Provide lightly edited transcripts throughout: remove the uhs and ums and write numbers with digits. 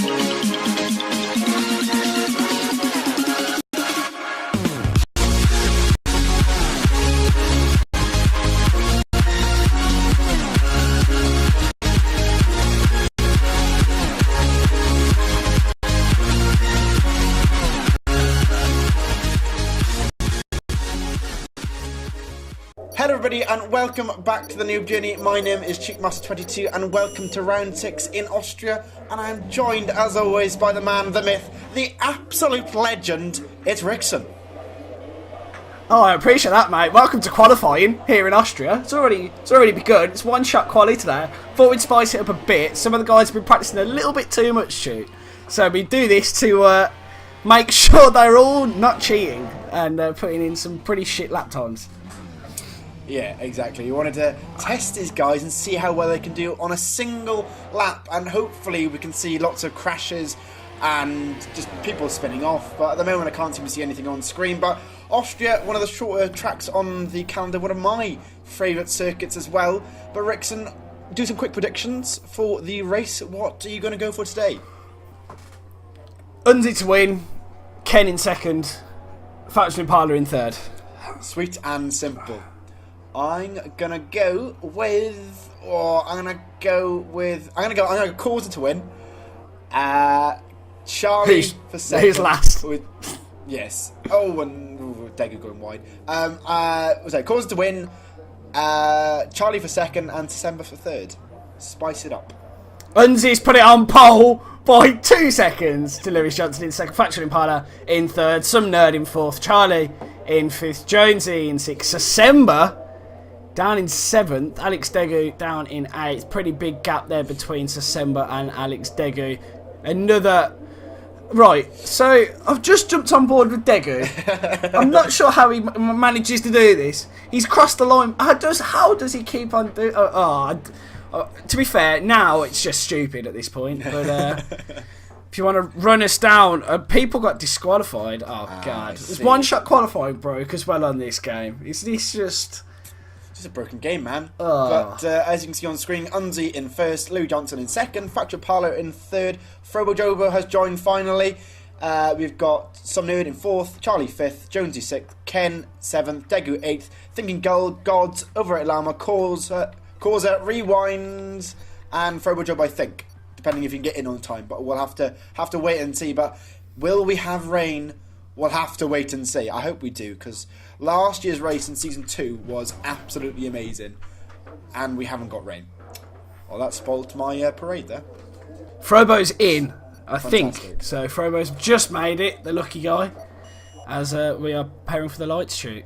Hello everybody and welcome back to the Noob Journey. My name is Cheekmaster22 and welcome to round 6 in Austria, and I am joined as always by the man, the myth, the absolute legend, it's Rickson. Oh, I appreciate that, mate. Welcome to qualifying here in Austria. It's already begun. It's one-shot quali today. Thought we'd spice it up a bit. Some of the guys have been practicing a little bit too much shoot, so we do this to make sure they're all not cheating and putting in some pretty shit lap times. Yeah, exactly. You wanted to test these guys and see how well they can do on a single lap, and hopefully we can see lots of crashes and just people spinning off. But at the moment I can't seem to see anything on screen. But Austria, one of the shorter tracks on the calendar, one of my favourite circuits as well. But Rickson, do some quick predictions for the race. What are you going to go for today? Unzi to win, Ken in second, Factory Impala in third. Sweet and simple. I'm gonna go with Causa to win. Charlie for second. Who's last? Yes. Oh, and Degu going wide. Causa to win. Charlie for second and December for third. Spice it up. Unzi's put it on pole by 2 seconds to Lewis Johnson in second, Factory Impala in third, some nerd in fourth, Charlie in fifth, Jonesy in sixth, December down in 7th, Alex Degu down in 8th. Pretty big gap there between Sasemba and Alex Degu. Right, so I've just jumped on board with Degu. I'm not sure how he manages to do this. He's crossed the line. How does he keep on doing... to be fair, now it's just stupid at this point. But if you want to run us down, people got disqualified. Oh, God. There's one-shot qualifying broke as well on this game. Is this just... It's a broken game, man. But as you can see on screen, Unzi in first, Louis Johnson in second, Factory Impala in third, Frobo Jobo has joined finally. We've got Some Nerd in fourth, Charlie fifth, Jonesy sixth, Ken seventh, Degu eighth, Thinking Gods over at Lama, Causa rewinds, and Frobo Jobo, I think, depending if you can get in on time. But we'll have to wait and see. But will we have rain? We'll have to wait and see. I hope we do, because last year's race in Season 2 was absolutely amazing, and we haven't got rain. Well, that spoilt my parade there. Frobo's in, I think. So Frobo's just made it, the lucky guy, as we are preparing for the lights shoot.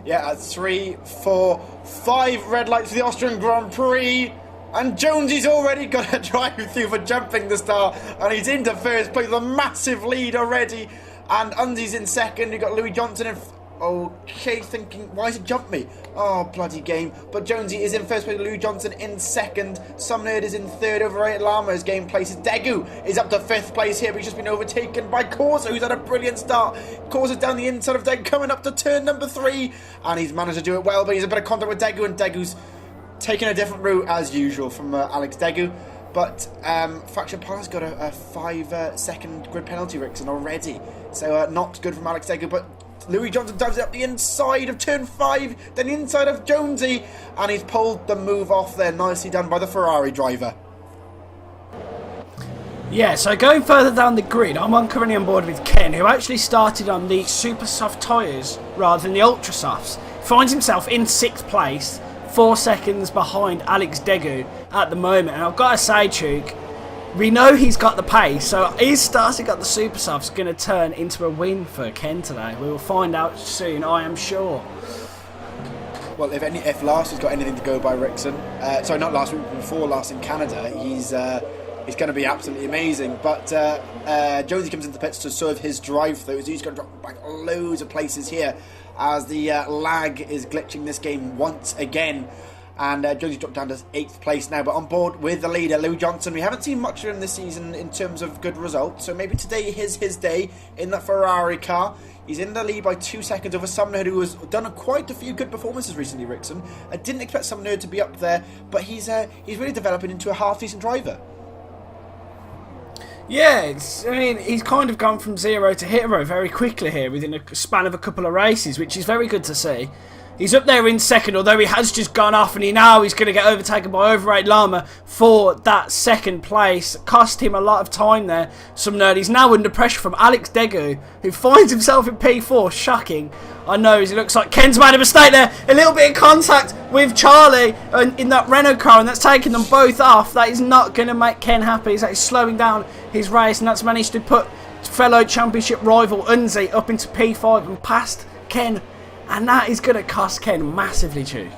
Yeah, at 3, 4, 5 red lights for the Austrian Grand Prix. And Jonesy's already got a drive-through for jumping the star, and he's into first place with a massive lead already. And Unzi's in second. You've got Louis Johnson in... Okay, thinking, why has it jumped me? Oh, bloody game. But Jonesy is in first place, Louis Johnson in second. Some Nerd is in third, overrated Llama's game places. Degu is up to 5th place here, but he's just been overtaken by Causa, who's had a brilliant start. Causa's down the inside of Degu, coming up to turn number 3. And he's managed to do it well, but he's a bit of contact with Degu, and Degu's taking a different route, as usual, from Alex Degu. But Faction Impala's got a 5-second grid penalty, Rickson, already. So not good from Alex Degu, but Louis Johnson dives it up the inside of turn 5, then the inside of Jonesy, and he's pulled the move off there. Nicely done by the Ferrari driver. Yeah, so going further down the grid, I'm currently on board with Ken, who actually started on the super soft tyres rather than the ultra softs. Finds himself in 6th place, 4 seconds behind Alex Degu at the moment. And I've got to say, Chuk, we know he's got the pace, so his starting got the super soft's going to turn into a win for Ken today. We will find out soon, I am sure. Well, if last has got anything to go by, Rickson, sorry, not last week, before last in Canada, he's going to be absolutely amazing. But Jonesy comes into the pits to serve his drive-throughs. He's going to drop back loads of places here as the lag is glitching this game once again. And Jonesy dropped down to 8th place now, but on board with the leader, Louis Johnson. We haven't seen much of him this season in terms of good results, so maybe today is his day in that Ferrari car. He's in the lead by 2 seconds over Some Nerd, who has done quite a few good performances recently, Rickson. I didn't expect Some Nerd to be up there, but he's really developing into a half-decent driver. Yeah, I mean, he's kind of gone from zero to hero very quickly here within a span of a couple of races, which is very good to see. He's up there in second, although he has just gone off, and he's going to get overtaken by Overrate Llama for that second place. Cost him a lot of time there. Some nerd. He's now under pressure from Alex Degu, who finds himself in P4. Shocking. I know, it looks like Ken's made a mistake there. A little bit of contact with Charlie in that Renault car, and that's taken them both off. That is not going to make Ken happy. That is slowing down his race, and that's managed to put fellow championship rival Unzi up into P5 and past Ken. And that is going to cost Ken massively, Duke.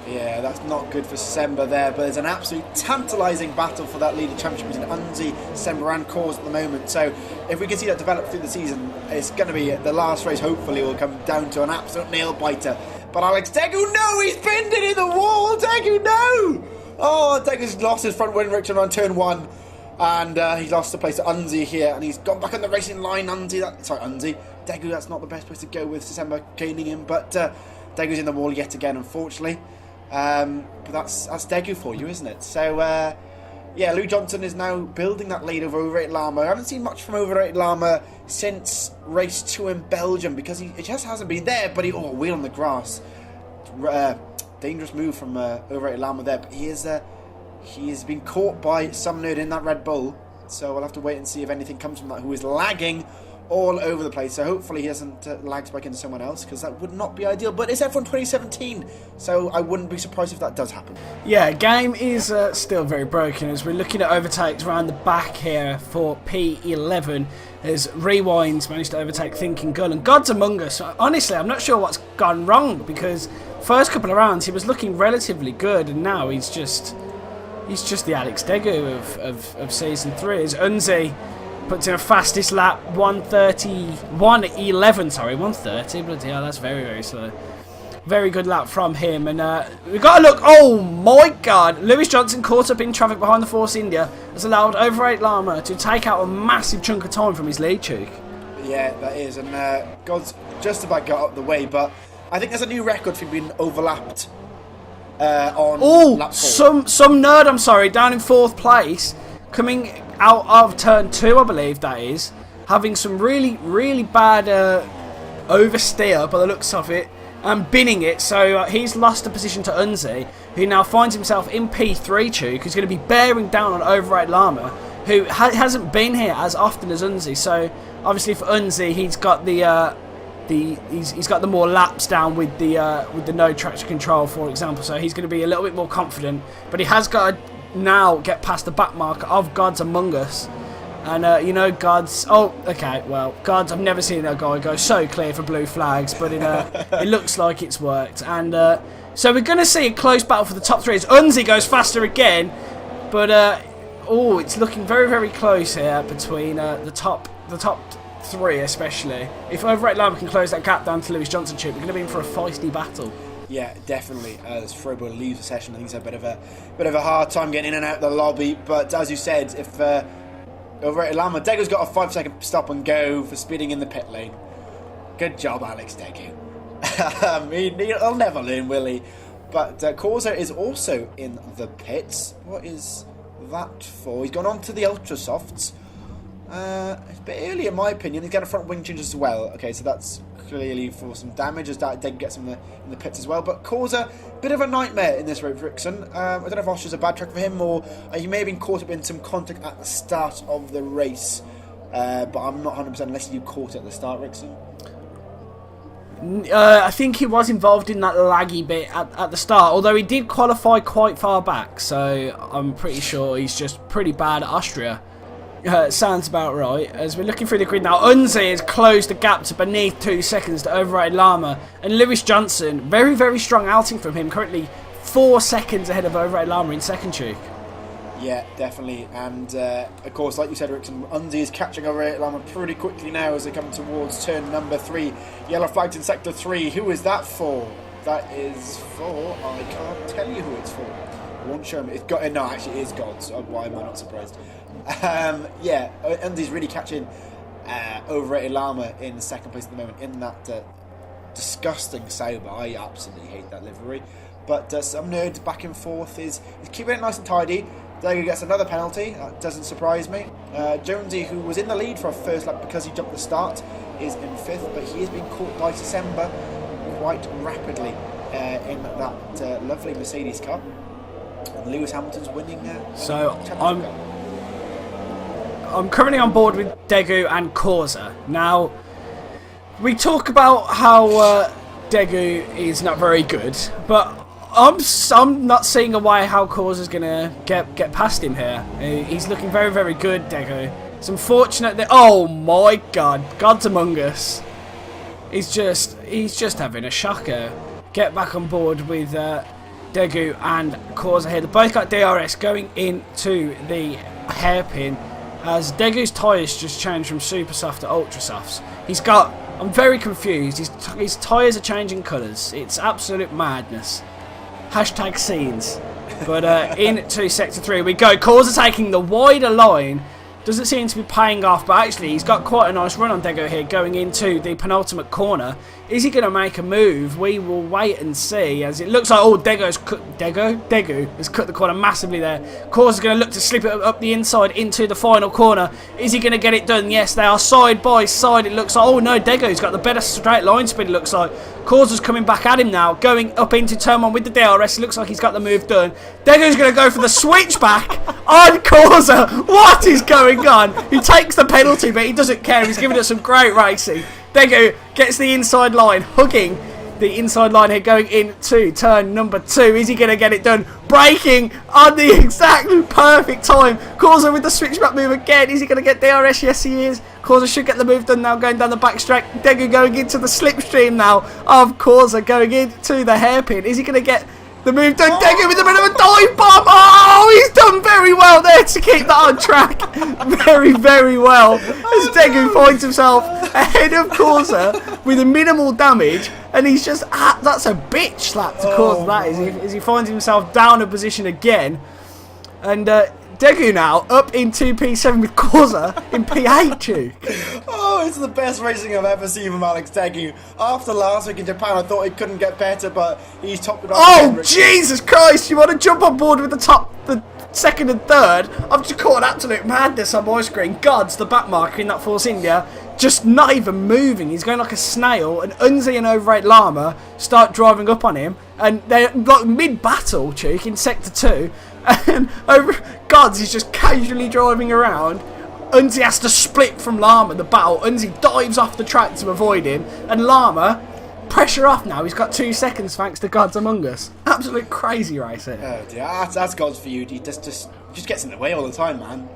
Yeah, that's not good for Semba there, but there's an absolute tantalising battle for that leader championship between Unzi, Semba and Cause at the moment. So if we can see that develop through the season, it's going to be the last race, hopefully, will come down to an absolute nail-biter. But Alex Degu, no, he's pinned it in the wall! Degu, no! Oh, Degu's lost his front wing Richard on turn 1. And he's lost the place to Unzi here, and he's gone back on the racing line. Unzi. Degu, that's not the best place to go with December caning him, but Degu's in the wall yet again, unfortunately. But that's Degu for you, isn't it? So, yeah, Lou Johnson is now building that lead over Overrated Llama. I haven't seen much from Overrated Llama since race 2 in Belgium, because he just hasn't been there, but wheel on the grass. Dangerous move from Overrated Llama there, but he has been caught by some nerd in that Red Bull, so we'll have to wait and see if anything comes from that, who is lagging all over the place. So hopefully he doesn't lag back into someone else, because that would not be ideal. But it's F1 2017, so I wouldn't be surprised if that does happen. Yeah, game is still very broken as we're looking at overtakes around the back here for P11 as Rewinds managed to overtake Thinking Gull and Gods Among Us. Honestly, I'm not sure what's gone wrong, because first couple of rounds he was looking relatively good, and now he's just the Alex Degu of Season 3. As Unzi puts in a fastest lap, 1:31.11, sorry, 1:30, bloody hell, that's very, very slow. Very good lap from him, and we've got to look, oh my god, Lewis Johnson caught up in traffic behind the Force India has allowed Overrated Llama to take out a massive chunk of time from his lead, Chuck. Yeah, that is, and God's just about got up the way, but I think there's a new record for being overlapped on lap 4. Some nerd, I'm sorry, down in 4th place, coming out of turn 2, I believe that is, having some really, really bad oversteer by the looks of it, and binning it, so he's lost a position to Unzi, who now finds himself in P3, Chuk, who's going to be bearing down on Override Llama, who hasn't been here as often as Unzi. So obviously for Unzi, he's got he's got the more laps down with the no traction control, for example, so he's going to be a little bit more confident, but he has got to now get past the back mark of Gods Among Us. And Gods, Gods, I've never seen that guy go so clear for blue flags, but it looks like it's worked. And so we're going to see a close battle for the top 3 as Unzi goes faster again, but it's looking very, very close here between the top 3 especially. If Overrate Llama can close that gap down to Lewis Johnson, we're going to be in for a feisty battle. Yeah, definitely. As Frobo leaves the session, I think he's had a bit of a hard time getting in and out of the lobby. But as you said, if Overrated Llama, Degu's got a 5-second stop and go for speeding in the pit lane. Good job, Alex Degu. He'll never learn, will he? But Corso is also in the pits. What is that for? He's gone on to the Ultra Softs. It's a bit early in my opinion. He's got a front wing change as well. Okay, so that's clearly for some damage as Deg gets him in the pits as well. But Corsa, bit of a nightmare in this race, Rickson. I don't know if Austria's a bad track for him, or he may have been caught up in some contact at the start of the race. But I'm not 100% unless you caught it at the start, Rickson. I think he was involved in that laggy bit at the start, although he did qualify quite far back, so I'm pretty sure he's just pretty bad at Austria. Sounds about right. As we're looking through the grid now, Unzi has closed the gap to beneath 2 seconds to Overrated Llama, and Lewis Johnson, very, very strong outing from him, currently 4 seconds ahead of Overrated Llama in second, Chuck. Yeah, definitely, and of course, like you said, Rickson, Unzi is catching Overrated Llama pretty quickly now as they come towards turn number 3. Yellow flagged in sector 3. Who is that for? That is for, I can't tell you who it's for. I won't show me. No, actually, it is God, so why am I not surprised? Yeah, Unzi's really catching Overrated Llama in second place at the moment in that disgusting Sauber. I absolutely hate that livery. But some nerd back and forth is keeping it nice and tidy. Degu gets another penalty. That doesn't surprise me. Jonesy, who was in the lead for a first lap because he jumped the start, is in 5th, but he has been caught by December quite rapidly in that lovely Mercedes car. And Lewis Hamilton's winning. So I'm currently on board with Degu and Corsa. Now, we talk about how Degu is not very good, but I'm not seeing a way how Corsa's going to get past him here. He's looking very, very good, Degu. It's unfortunate that... Oh my God, God's among us. He's just having a shocker. Get back on board with Degu and Corsa here. They both got DRS going into the hairpin as Degu's tyres just changed from super soft to ultra softs. I'm very confused. His tyres are changing colours. It's absolute madness. Hashtag scenes. But into sector 3 we go. Corsa taking the wider line. Doesn't seem to be paying off, but actually he's got quite a nice run on Degu here going into the penultimate corner. Is he going to make a move? We will wait and see, as it looks like, oh, Degu has cut the corner massively there. Corsa's going to look to slip it up the inside into the final corner. Is he going to get it done? Yes, they are side by side. It looks like, oh no, Degu's got the better straight line speed, it looks like. Corsa's coming back at him now, going up into turn 1 with the DRS. It looks like he's got the move done. Degu's going to go for the switchback on Corsa. What is going on? He takes the penalty, but he doesn't care. He's giving it some great racing. Degu gets the inside line, hugging the inside line here, going into turn number 2. Is he going to get it done? Braking on the exactly perfect time. Corsa with the switchback move again. Is he going to get DRS? Yes, he is. Corsa should get the move done now, going down the backstraight. Degu going into the slipstream now of Corsa, going into the hairpin. Is he going to get the move done? Degu with a bit of a dive bomb. Oh, he's done very well there to keep that on track. Very, very well. As Degu finds himself ahead of Corsa with a minimal damage. And he's just, that's a bitch slap to Corsa, that is. As he finds himself down a position again. And Degu now up into P7 with Corsa in P8. Oh, it's the best racing I've ever seen from Alex Degu. After last week in Japan, I thought he couldn't get better, but he's topped it off. Oh, Jesus Christ! You want to jump on board with the second and third? I've just caught an absolute madness on my screen. God's the back marker in that Force India. Just not even moving. He's going like a snail. And Unzi and Overrate Llama start driving up on him. And they're like mid-battle, Chuke, in Sector 2. And Gods is just casually driving around. Unzi has to split from Llama, the battle. Unzi dives off the track to avoid him. And Llama, pressure off now. He's got 2 seconds thanks to Gods Among Us. Absolute crazy race here. Oh dear, that's Gods for you. He just gets in the way all the time, man.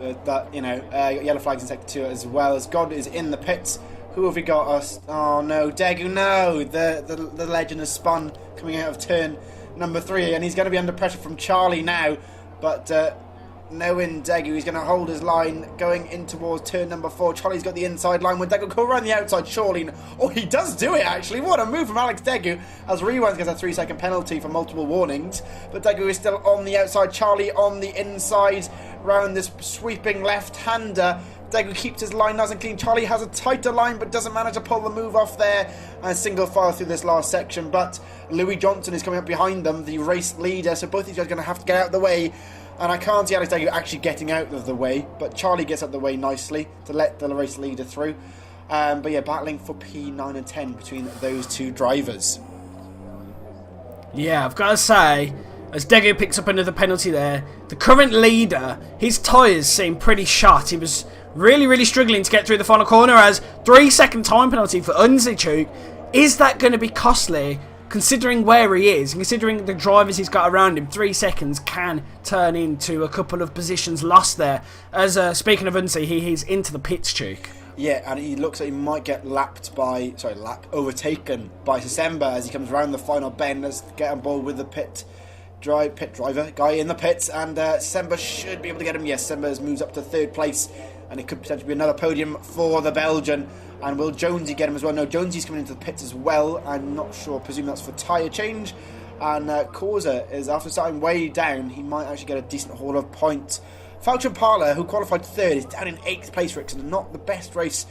Yellow flags in Sector 2 as well, as God is in the pits. Who have we got us? Oh no, Degu, no. The legend has spun coming out of turn number 3, and he's going to be under pressure from Charlie now. But knowing Degu, he's going to hold his line going in towards turn number 4. Charlie's got the inside line with Degu. Go around the outside, surely. Oh, he does do it, actually. What a move from Alex Degu, as Rewind gets a 3-second penalty for multiple warnings. But Degu is still on the outside. Charlie on the inside, round this sweeping left-hander. Degu keeps his line nice and clean. Charlie has a tighter line, but doesn't manage to pull the move off there. And single file through this last section. But Louis Johnson is coming up behind them, the race leader. So both these guys are going to have to get out of the way. And I can't see Alex Degu actually getting out of the way. But Charlie gets out of the way nicely to let the race leader through. But yeah, battling for P9 and 10 between those two drivers. Yeah, I've got to say, as Degu picks up another penalty there, the current leader, his tyres seem pretty shot. He was really struggling to get through the final corner, as 3-second time penalty for Unzichuk. Is that going to be costly, considering where he is, considering the drivers he's got around him? 3 seconds can turn into a couple of positions lost there. As speaking of Unzi, he's into the pits, Chuke. Yeah, and he looks like he might get overtaken by December as he comes around the final bend. Let's get on board with the pit driver guy in the pits, and December should be able to get him. Yes, December moves up to 3rd place, and it could potentially be another podium for the Belgian. And will Jonesy get him as well? No, Jonesy's coming into the pits as well. I'm not sure. I presume that's for tyre change. And Corsa is, after starting way down, he might actually get a decent haul of points. Falcon Parler, who qualified 3rd, is down in 8th place, Rickson. Not the best race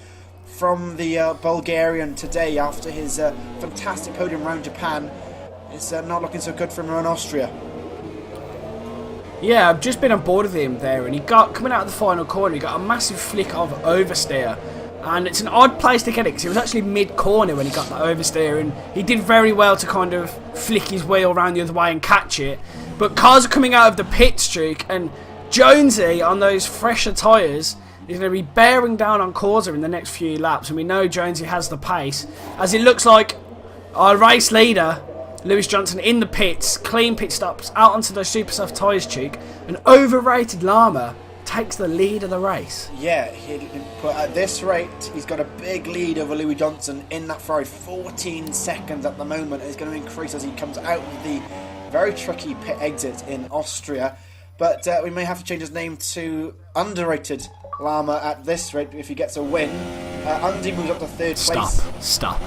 from the Bulgarian today after his fantastic podium around Japan. It's not looking so good for him around Austria. Yeah, I've just been on board with him there, and he got, coming out of the final corner, he got a massive flick of oversteer. And it's an odd place to get it, because it was actually mid-corner when he got that oversteer, and he did very well to kind of flick his wheel around the other way and catch it. But cars are coming out of the pit streak, and Jonesy, on those fresher tyres, is going to be bearing down on Causa in the next few laps, and we know Jonesy has the pace, as it looks like our race leader, Lewis Johnson, in the pits, clean pit stops, out onto those super soft tyres, Cheek. An overrated Llama takes the lead of the race. Yeah, but at this rate, he's got a big lead over Lewis Johnson in that Ferrari. 14 seconds at the moment. It's going to increase as he comes out of the very tricky pit exit in Austria. But we may have to change his name to Underrated Llama at this rate if he gets a win. Andy moves up to third place. Stop.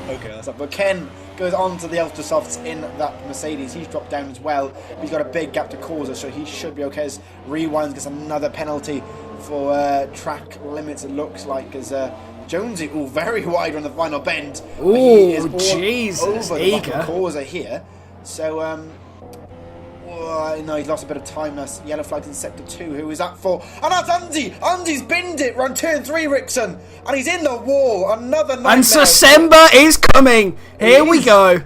Okay, that's up. But Ken goes on to the Ultra Softs in that Mercedes. He's dropped down as well. He's got a big gap to Causa, so he should be okay. As Rewinds gets another penalty for track limits, it looks like, as Jonesy, very wide on the final bend. Oh, Jesus, over eager. Causa here. So, no, he's lost a bit of time now. Yellow flags in sector 2. Who is that for? And that's Andy! Andy's binned it around turn 3, Rickson. And he's in the wall. Another nightmare. And Sasemba is coming. Here we go.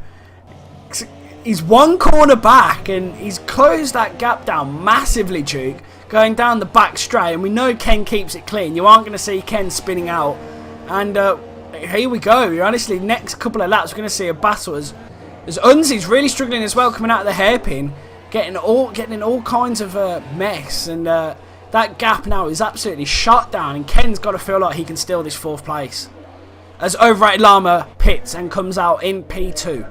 He's one corner back, and he's closed that gap down massively, Duke. Going down the back straight, and we know Ken keeps it clean. You aren't going to see Ken spinning out. And here we go. Honestly, next couple of laps, we're going to see a battle as Unzi's really struggling as well, coming out of the hairpin. Getting in all kinds of mess, and that gap now is absolutely shut down, and Ken's got to feel like he can steal this 4th place. As Overrated Llama pits and comes out in P2.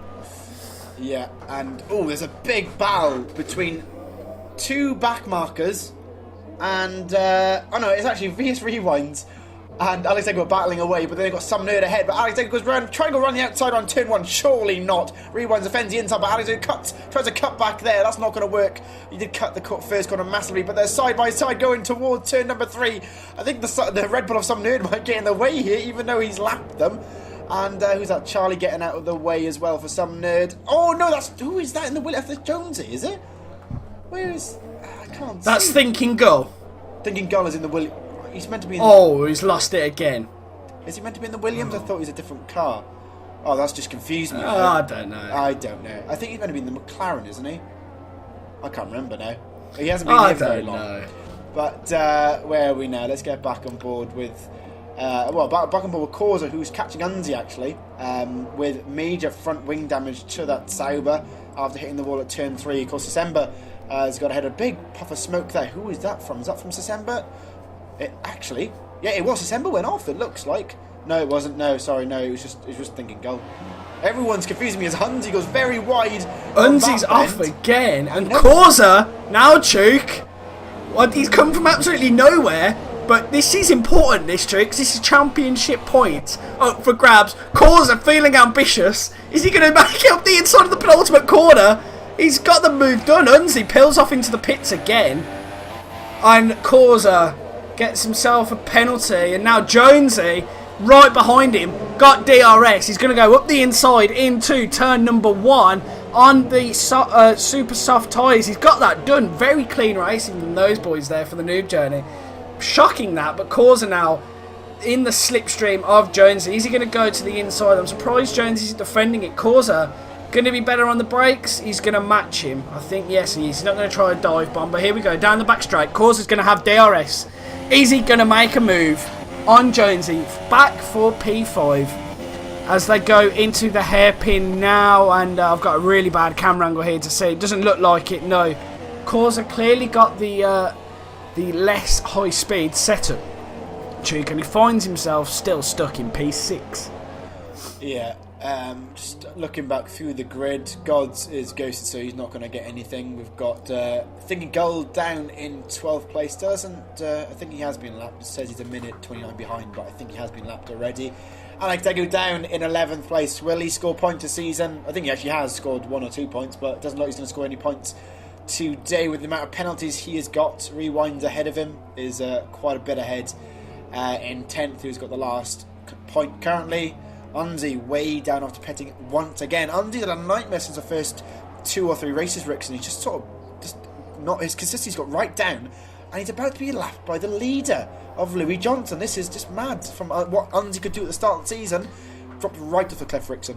Yeah, and there's a big battle between 2 back markers, and it's actually VS Rewinds and Alex Egg were battling away, but then they got some nerd ahead. But Alex Egg goes round, trying to go around the outside on turn 1. Surely not. Rewinds, offends the inside, but Alex Egg tries to cut back there. That's not going to work. He did cut the first corner massively, but they're side by side going towards turn number 3. I think the Red Bull of some nerd might get in the way here, even though he's lapped them. And who's that? Charlie getting out of the way as well for some nerd. Oh no, who is that in the wheel? That's Jonesy, is it? Where is? I can't see. That's Thinking Gull. Thinking Gull is in the wheel. He's meant to be in he's lost it again. Is he meant to be in the Williams? I thought he was a different car. Oh, that's just confused me. I don't know. I don't know. I think he's meant to be in the McLaren, isn't he? I can't remember now. He hasn't been here very long. Know. But where are we now? Let's get back on board with... back on board with Causa, who's catching Unzi, actually, with major front wing damage to that Sauber after hitting the wall at turn 3. Of course, Sasemba has got ahead a big puff of smoke there. Who is that from? Is that from Sasemba? It was. Sasemba went off, it looks like. No, it wasn't. No, sorry, no, it was just Thinking Goal. Everyone's confusing me as Hunzi goes very wide. Hunzi's off again, and Causa now choke. Well, he's come from absolutely nowhere, but this is important, this choke, because this is championship points up for grabs. Causa feeling ambitious. Is he going to make it up the inside of the penultimate corner? He's got the move done. Hunzi peels off into the pits again, and Causa gets himself a penalty, and now Jonesy right behind him got DRS. He's going to go up the inside into turn number 1 on the super soft tyres. He's got that done. Very clean racing from those boys there for the Noob journey. Shocking that, but Causa now in the slipstream of Jonesy. Is he going to go to the inside? I'm surprised Jonesy's defending it. Causa going to be better on the brakes. He's going to match him. I think, yes, he is. He's not going to try a dive bomb, but here we go. Down the back straight. Causa's going to have DRS. Is he going to make a move on Jonesy? Back for P5 as they go into the hairpin now. And I've got a really bad camera angle here to see. It doesn't look like it, no. Causa clearly got the less high speed setup, Cheek, and he finds himself still stuck in P6. Yeah, just looking back through the grid, Gods is ghosted, so he's not going to get anything. We've got Thinking Gold down in 12th place. I think he has been lapped. It says he's a minute 29 behind, but I think he has been lapped already. Alex Degu down in 11th place. Will he score points this season? I think he actually has scored 1 or 2 points, but it doesn't look like he's going to score any points today with the amount of penalties he has got. Rewinds ahead of him is quite a bit ahead in 10th, who's got the last point currently. Unzi way down after petting once again. Unzi's had a nightmare since the first 2 or 3 races, Rickson. He's just sort of his consistency's got right down, and he's about to be lapped by the leader of Louis Johnson. This is just mad. From what Unzi could do at the start of the season, dropped right off the cliff, Rickson.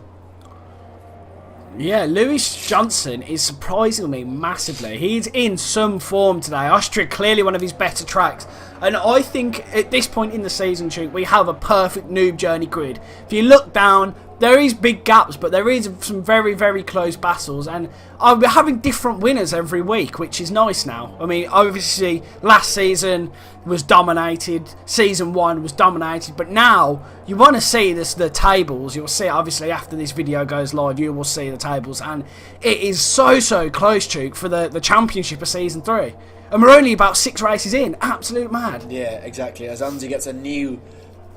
Yeah, Louis Johnson is surprising me massively. He's in some form today. Austria clearly one of his better tracks. And I think at this point in the season, Duke, we have a perfect Noob Journey grid. If you look down, there is big gaps, but there is some very, very close battles. And we're having different winners every week, which is nice now. I mean, obviously, last season was dominated. Season 1 was dominated. But now, you want to see the tables. You'll see, obviously, after this video goes live, you will see the tables. And it is so close, Duke, for the championship of Season 3. And we're only about 6 races in. Absolute mad. Yeah, exactly. As Unzi gets a new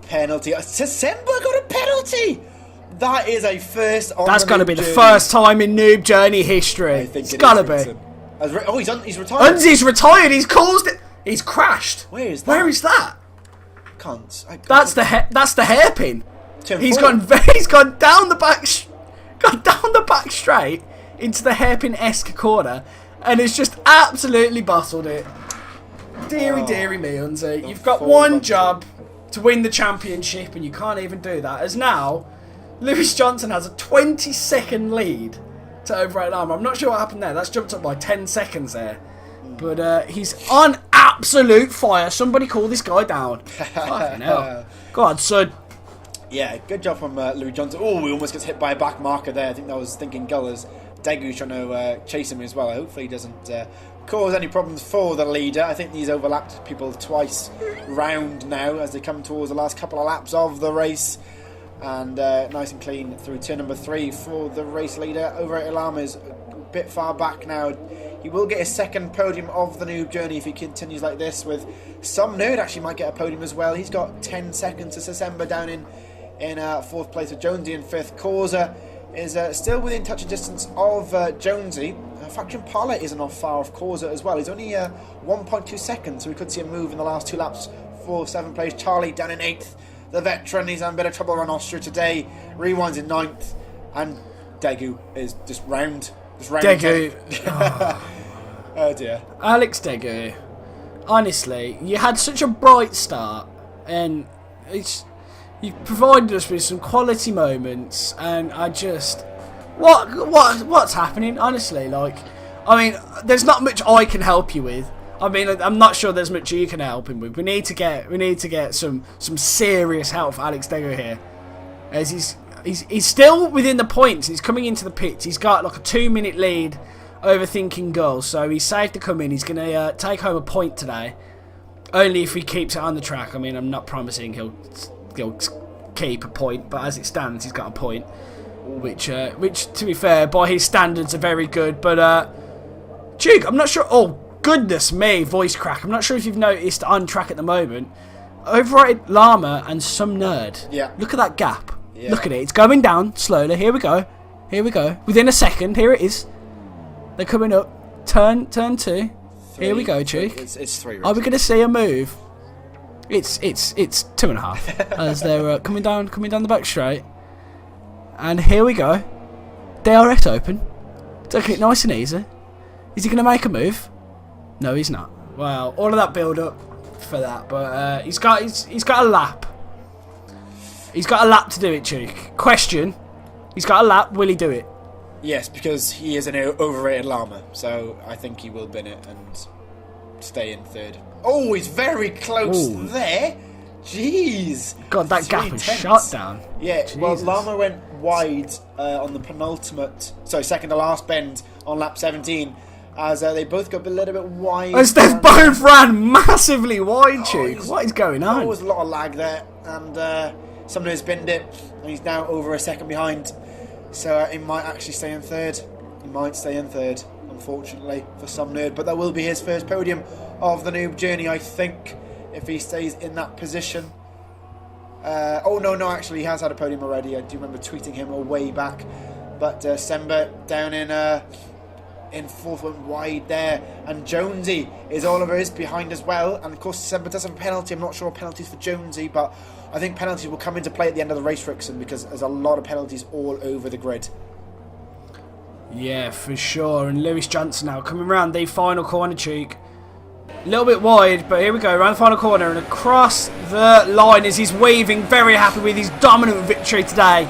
penalty. Semba got a penalty! That is a first on That's got to be the first time in Noob Journey history. I think it's got to be. He's retired. Unzi's retired. He's caused it. He's crashed. Where is that? Where is that? That's the hairpin. He's forward. gone down the back straight into the hairpin-esque corner, and it's just absolutely bustled it. Deary me, Unzi. You've got one job to win the championship, and you can't even do that. As now, Louis Johnson has a 20-second lead to Overrated Armour. I'm not sure what happened there. That's jumped up by 10 seconds there. But he's on absolute fire. Somebody call this guy down. Fucking hell. Go on, son. Yeah, good job from Louis Johnson. Oh, he almost gets hit by a back marker there. I think that was thinking Gullers. Dagu's trying to chase him as well. Hopefully he doesn't cause any problems for the leader. I think he's overlapped people twice round now as they come towards the last couple of laps of the race. And nice and clean through turn number 3 for the race leader. Overrated Alarm is a bit far back now. He will get his second podium of the Noob Journey if he continues like this. With some nerd actually might get a podium as well. He's got 10 seconds to December down in 4th place with Jonesy in 5th. Causa is still within touching distance of Jonesy. Faction Parla isn't off far off Causa as well. He's only 1.2 seconds, so we could see him move in the last 2 laps for 7th place. Charlie down in 8th. The veteran, he's having a bit of trouble around Austria today. Rewinds in 9th. And Dagu is just round. Dagu. Oh dear. Alex Dagu. Honestly, you had such a bright start. And you provided us with some quality moments. And I just... What's happening? Honestly, there's not much I can help you with. I mean, I'm not sure there's much you can help him with. We need to get some serious help for Alex Dagu here, as he's still within the points. He's coming into the pits. He's got like a 2-minute lead over Thinking Girl, so he's safe to come in. He's gonna take home a point today, only if he keeps it on the track. I mean, I'm not promising he'll keep a point, but as it stands, he's got a point, which to be fair, by his standards, are very good. But Duke, I'm not sure. Oh. Goodness me, voice crack. I'm not sure if you've noticed on track at the moment. Overrated Llama and some nerd. Yeah. Look at that gap. Yeah. Look at it. It's going down slowly. Here we go. Within a second, here it is. They're coming up. Turn 2. 3. Here we go, Duke. It's 3. Are we going to see a move? It's 2.5 as they're coming down the back straight. And here we go. DRS open. Taking it nice and easy. Is he going to make a move? No, he's not. Well, all of that build-up for that, but he's got a lap. He's got a lap to do it, Duke. Question: he's got a lap. Will he do it? Yes, because he is an overrated llama, so I think he will bin it and stay in 3rd. Oh, he's very close there. Jeez. God, that gap is shut down. Yeah. Jesus. Well, Llama went wide on the second to last bend on lap 17. As they both got a little bit wide. As they've both ran massively wide, Duke. What is going on? There was a lot of lag there, and someone has binned it, and he's now over a second behind. So he might actually stay in 3rd. He might stay in 3rd, unfortunately, for some nerd. But that will be his first podium of the Noob Journey, I think, if he stays in that position. No, actually, he has had a podium already. I do remember tweeting him a way back. But Semba down in 4th, went wide there, and Jonesy is all over his behind as well. And of course, December does have a penalty. I'm not sure penalties for Jonesy, but I think penalties will come into play at the end of the race, Rickson, because there's a lot of penalties all over the grid. Yeah, for sure. And Lewis Johnson now coming round the final corner, cheek. A little bit wide, but here we go, around the final corner and across the line as he's waving, very happy with his dominant victory today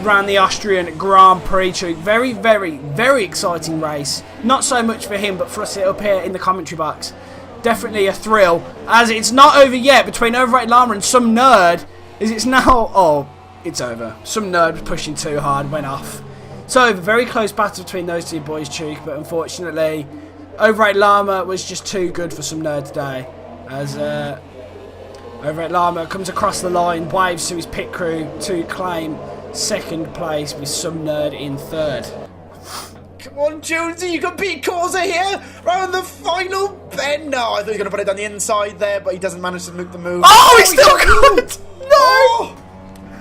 around the Austrian Grand Prix. Very, very, very exciting race. Not so much for him, but for us up here in the commentary box. Definitely a thrill, as it's not over yet between Overrated Llama and Some Nerd, as it's now, oh, it's over. Some Nerd was pushing too hard, went off. It's over, very close battle between those two boys, Cheek, but unfortunately, Overrated Llama was just too good for Some Nerd today, as Overrated Llama comes across the line, waves to his pit crew to claim second place with Some Nerd in third. Come on, Jonesy, you can beat Causa here around the final bend. No, I thought he was going to put it on the inside there, but he doesn't manage to make the move. Oh, he's still good! No! Oh!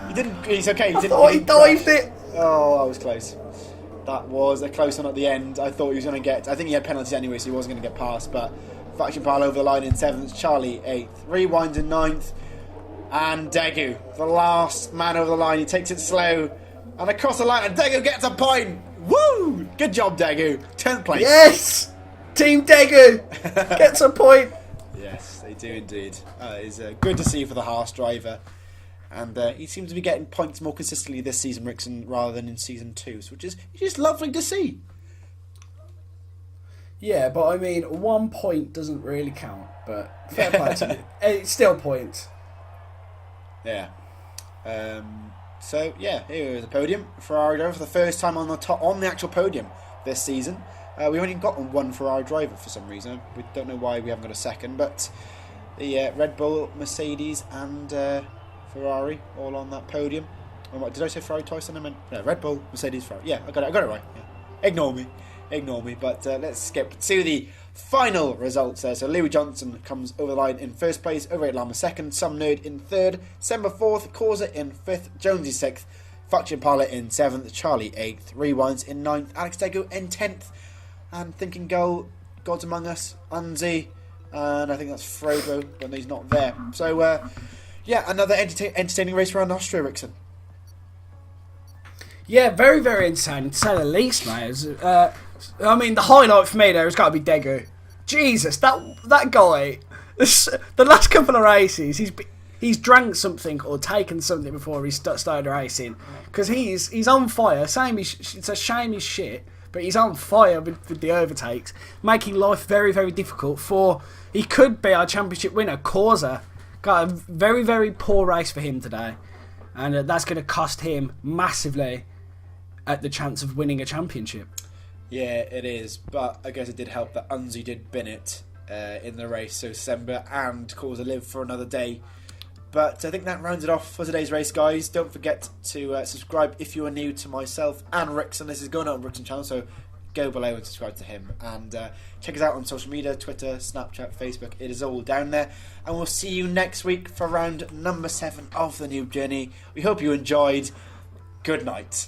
He didn't. He's okay. He didn't. He dived it. Oh, that was close. That was a close one at the end. I thought he was going to get... I think he had penalties anyway, so he wasn't going to get past, but Faction Pile over the line in 7th, Charlie 8th, Rewinds in 9th, and Degu, the last man over the line. He takes it slow, and across the line, and Degu gets a point. Woo! Good job, Degu. 10th place. Yes! Team Degu gets a point. Yes, they do indeed. It's good to see for the Haas driver. And he seems to be getting points more consistently this season, Rickson, rather than in Season 2, which is just lovely to see. Yeah, but I mean, 1 point doesn't really count, but fair play to you. It's still points. Yeah. So, yeah, here is the podium. Ferrari driver for the first time on the actual podium this season. We've only gotten one Ferrari driver for some reason. We don't know why we haven't got a second, but the Red Bull, Mercedes, and... Ferrari, all on that podium. Oh, what, did I say Ferrari twice? And I meant Red Bull, Mercedes, Ferrari. Yeah, I got it right. Yeah. Ignore me. But let's skip to the final results there. So Louis Johnson comes over the line in first place, Overrated Llama second, Some Nerd in third, Sember fourth, Causa in fifth, Jonesy sixth, Faction Pilot in seventh, Charlie 8th, Rewinds in 9th, Alex Degu in 10th, and Thinking Goal, Gods Among Us, Unzi, and I think that's Frodo, but he's not there. So, yeah, another entertaining race around Austria, Rickson. Yeah, very, very entertaining, to say the least, mate. I mean, the highlight for me there has got to be Degu. Jesus, that guy, the last couple of races, he's drank something or taken something before he started racing. Because he's on fire. It's a shame he's shit, but he's on fire with the overtakes, making life very, very difficult for... He could be our championship winner, Causa. Got a very, very poor race for him today. And that's going to cost him massively at the chance of winning a championship. Yeah, it is. But I guess it did help that Unzi did bin it in the race. So Sember and Causa live for another day. But I think that rounds it off for today's race, guys. Don't forget to subscribe if you are new to myself and Rickson. This is going on Rickson's channel, so go below and subscribe to him. And check us out on social media, Twitter, Snapchat, Facebook. It is all down there. And we'll see you next week for round number 7 of the Noob Journey. We hope you enjoyed. Good night.